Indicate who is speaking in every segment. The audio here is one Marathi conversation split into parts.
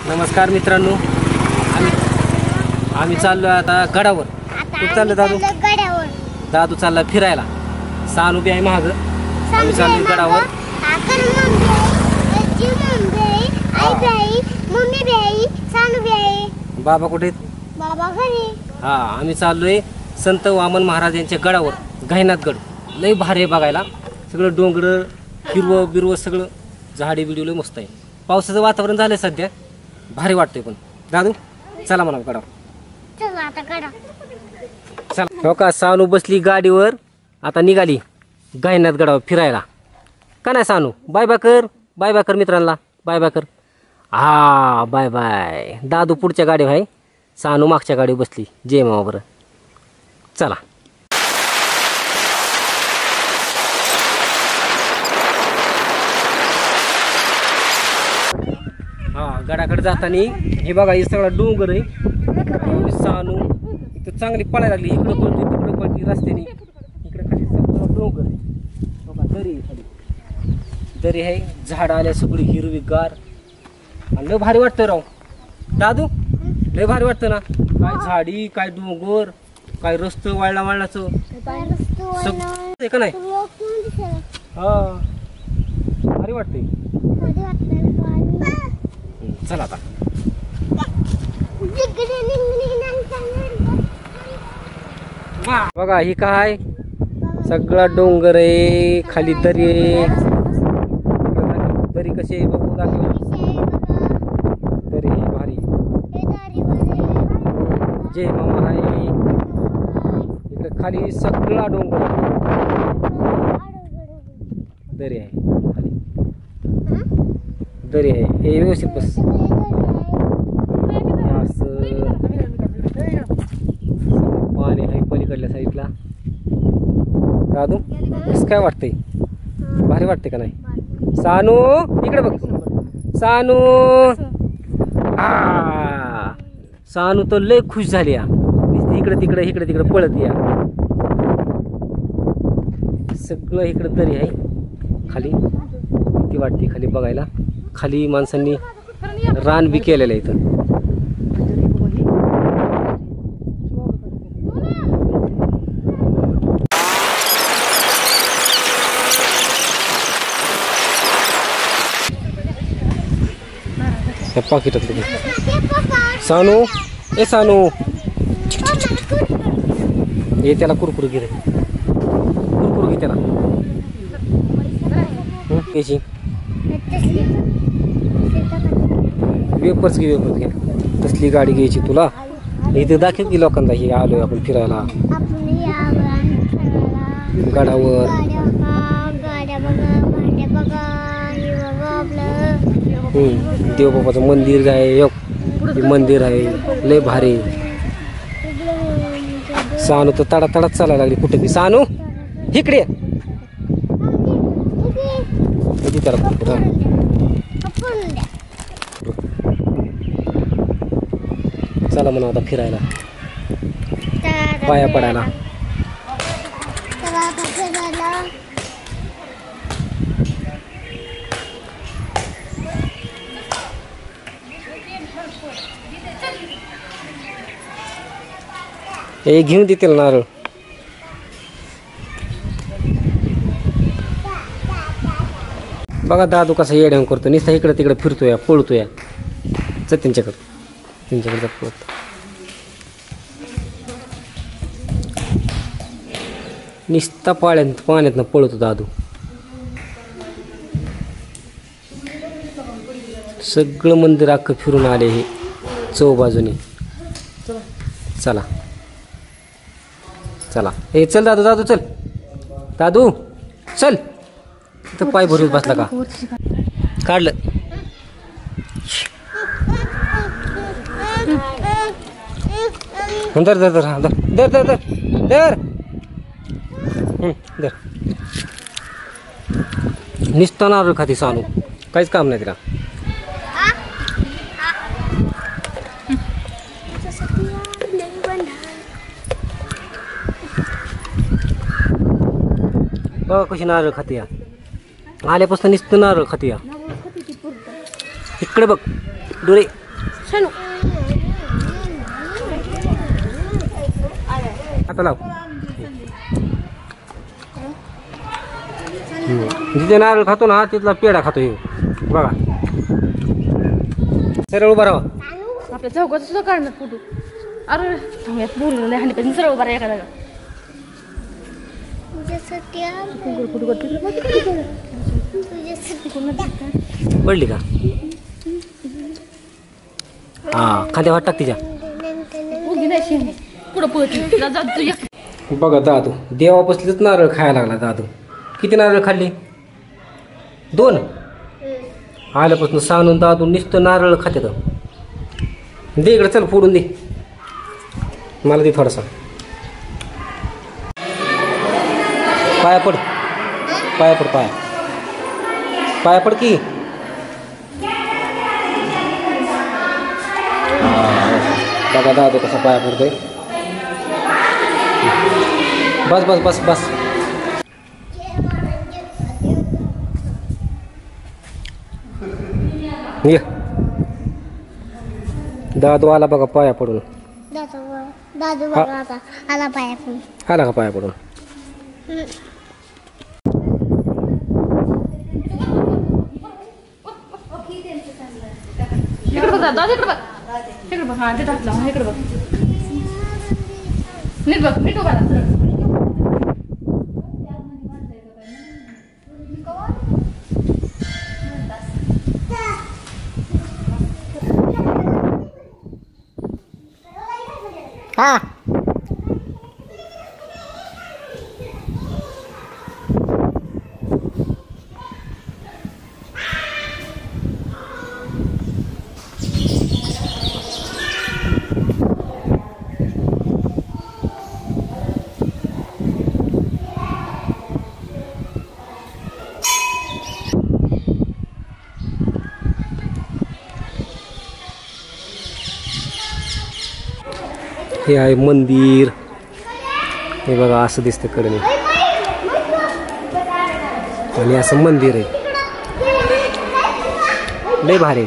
Speaker 1: नमस्कार मित्रांनो, आम्ही चाललो आता गडावर. कुठं चाललो दादू?
Speaker 2: गडावर.
Speaker 1: दादू चालला फिरायला. सानू बी आहे महाग. आम्ही चाललो गडावर. बाबा कुठे आहेत?
Speaker 2: बाबा घरी.
Speaker 1: हा, आम्ही चाललोय संत वामन महाराज यांच्या गडावर. गायनाथगड लय भारी आहे बघायला. सगळं डोंगर, हिरवं बिरवं, सगळं झाडी बिडी लय मस्त आहे. पावसाचं वातावरण झालंय सध्या, भारी वाटतंय. पण दादू चला म्हणा गडावर.
Speaker 2: चला आता गडा.
Speaker 1: चला. हो का, सानू बसली गाडीवर. आता निघाली गायनाथ गडावर फिरायला. का नाही सानू? बाय बाय कर, बाय बाय कर मित्रांना, बाय बाय कर. हा, बाय बाय. दादू पुढच्या गाडीवर आहे, सानू मागच्या गाडीवर बसली. जय मामा. बरं चला. हा, गडाकडे जाताना हे बघा, हे सगळा डोंगर आहे. सानू इथं चांगली पळायला लागली. इकडं पळती तिकडं पळती रस्त्याने. इकडे खाली सगळं डोंगर आहे. बघा दरी आहे, खाली दरी आहे, झाड आल्या सगळी हिरवीगार. आणि लय भारी वाटतं राव दादू, लय भारी वाटतं ना. काय झाडी, काय डोंगर, काय रस्तं वाळला वाळलाचं सगळं का नाही. हा, भारी वाटतंय. चला आता. बघा ही काय, सगळा डोंगर आहे, खाली दरी आहे. दरी कशी आहे बघू दाखव. दरी आहे भारी. जय मामा आहे. इकडे खाली सगळा डोंगर, दरी आहे खाली. दरी आहे. हे व्यवस्थित बस. पाणी आहे पलीकडल्या साईडला. दादू कसं काय वाटतंय? भारी वाटते का नाही? सानू इकडे बघ. सानू, सानू तर लय खुश झाली या. इकडे तिकडे इकडे तिकडे पळत या. सगळं इकडे दरी आहे खाली. ती वाटते खाली बघायला. खाली माणसांनी रान बी केलेलं आहे इथं. पाकिटातलं सानू, ए सानू, हे त्याला कुरकुर घे रे. कुरकुर घे त्याला. कशी वेपर्स घे, वेपर्स घे. तसली गाडी घ्यायची तुला. इथे दाखव की लोकांना हे आलोय आपण फिरायला गडावर. देवबाबाचं मंदिर आहे, मंदिर आहे लय भारी. सानू तर तडा तडाच चालायला लागली कुठे बी. सानू इकडे चला म्हणा आता फिरायला, पाया पडायला. हे घेऊन देतील नारळ. बघा दादू कसा येड्या करतो. नुसता इकडे तिकडे फिरतोय, पळतोय. त्यांच्याकडे पळत. नुसता पाण्यातनं पळतो दादू. सगळं मंदिर अख्खं फिरून आले हे चौबाजूनी. चला चला. हे चल दादू, दादू चल, दादू चल. इथं पाय भरून बसला का? काढलं. दर दर दर दर दर दर दर दर दर. निसता नारळ खाती सानू, काहीच काम नाही तिला. बघा कशी नारळ खाते या. आल्यापासून नुसतं नारळ खाते या. इकडे बघ डोळे,
Speaker 2: छान
Speaker 1: आता लाव. जिथे नारळ खातो ना तिथला पेढा खातो हे बघा. सरळ उभा राहा.
Speaker 3: आपल्या चौकात सुद्धा काढणार फोटो. अरे थांब्यात बोलू नाही हानी पण सरळ बरं एका जागा
Speaker 1: पडली का? हा खांद्या वाट टाक तिच्या.
Speaker 3: उगी नाही शेण पुढं पळती जा जा तू एक.
Speaker 1: बघा दादू देवापासलीच नारळ खायला लागला. दादू किती नारळ खाल्ली? 2. आल्यापासून सांगून दादू नुसतं नारळ खाते. दे इकडे चल फोडून दे मला. दे थोडासा. पाया पड पाया पड पाया पाया पड की. बघा दादू कसा पाया पडतोय. बस बस बस बस. ये दादू आला बघा पाया पडून.
Speaker 2: दादू बघा आता आला पाया पण.
Speaker 1: आला का पाया पडून?
Speaker 3: इकडे बघ दादा इकडे बघ. इकडे बघ हा ते टाकला इकडे बघ. नीट बघ नीट उभा राहा.
Speaker 2: हा
Speaker 1: हे आहे मंदिर. हे बघा असं दिसतं कडे आणि असं मंदिर आहे. लय भारी.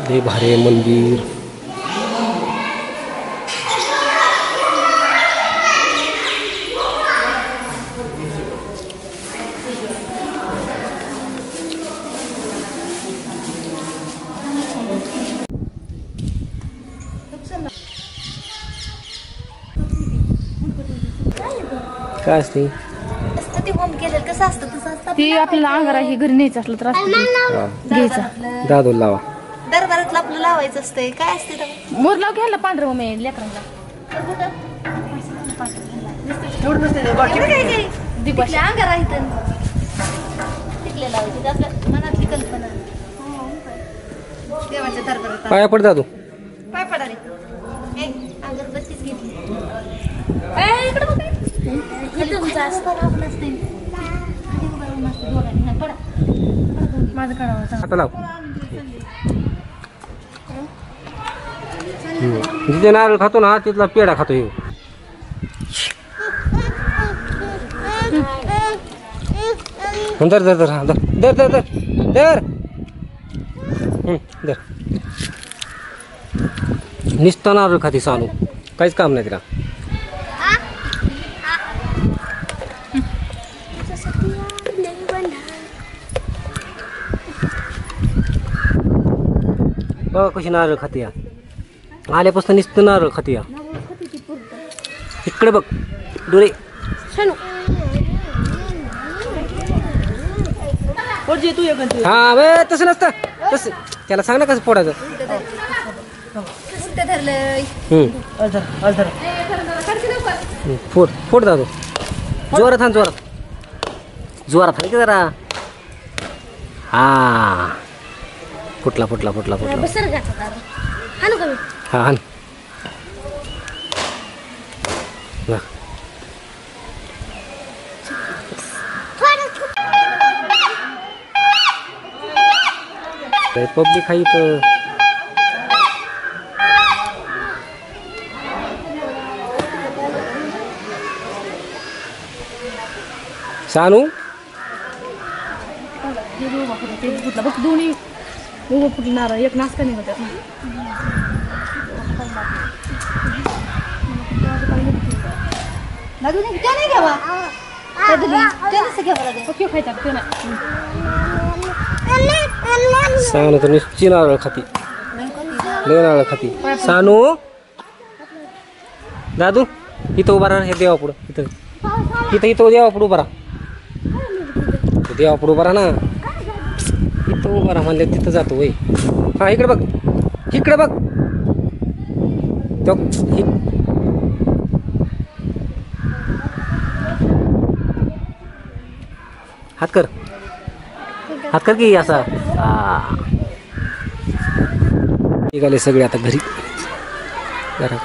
Speaker 1: लय भारी आहे मंदिर. काय असते
Speaker 4: ते होम केलं कसं असतं तसं असतं.
Speaker 3: ती आपल्याला अंगारा हे घरी न्यायचं असलं तर असतं घ्यायचा.
Speaker 1: दादू लावा.
Speaker 4: दरबारातलं आपलं लावायचं असतंय. काय असते तर
Speaker 3: मोर लाव घ्यायला पांढरं मग मी लेकरांना
Speaker 4: तिथल्या अंगारा इथं तिथले लावायचे. ते आपल्या मनातली कल्पना. देवाच्या दरबारात
Speaker 1: पाया पड दादू.
Speaker 4: पाय पडा रे. अगरबत्तीच घेतली. इकडे बघ.
Speaker 3: माझं काढावं.
Speaker 1: आता लाव. जिथे नारळ खातो ना तिथला पेढा खातो हे. धर धर धर धर धर धर धर धर. नुसतं नारळ खाते सानू. काहीच काम नाही तिला. बघा कशी नारळ खाते या. आल्यापासून नुसतं नारळ खाते या. इकडे बघ डोळे. हा बे तसं नसतं. तसं त्याला सांग ना कसं फोडायचं. फोड फोड दादू. जोरात हाण जोरात. जोरात हाण की जरा. हा फुटला फुटला फुटला फुटला.
Speaker 2: बसर घातला हाणू कमी.
Speaker 1: हा हाण. पब्लिक आहे इथं. सानू
Speaker 3: हे उभा फुटला ते फुटला बघ दोन्ही उभं फुटणार एक नाचका निघतात ना
Speaker 4: दादू नाही ते नाही घ्यावा दादू ते नसतं घ्यावं लागेल
Speaker 3: ओके खायचा ते नाही
Speaker 1: सानू तर निश्चित नारळ खाती लय नारळ खाती सानू दादू इथं उभा राहा हे देवा पुढं इथं इथं इथं देवा पुढं उभा राहा देवा पुढं उभा राहा ना इथं उभा राहा म्हणलं तिथं जातो वय हा इकडे बघ तो हात कर की असा निघाले सगळे आता घरी जरा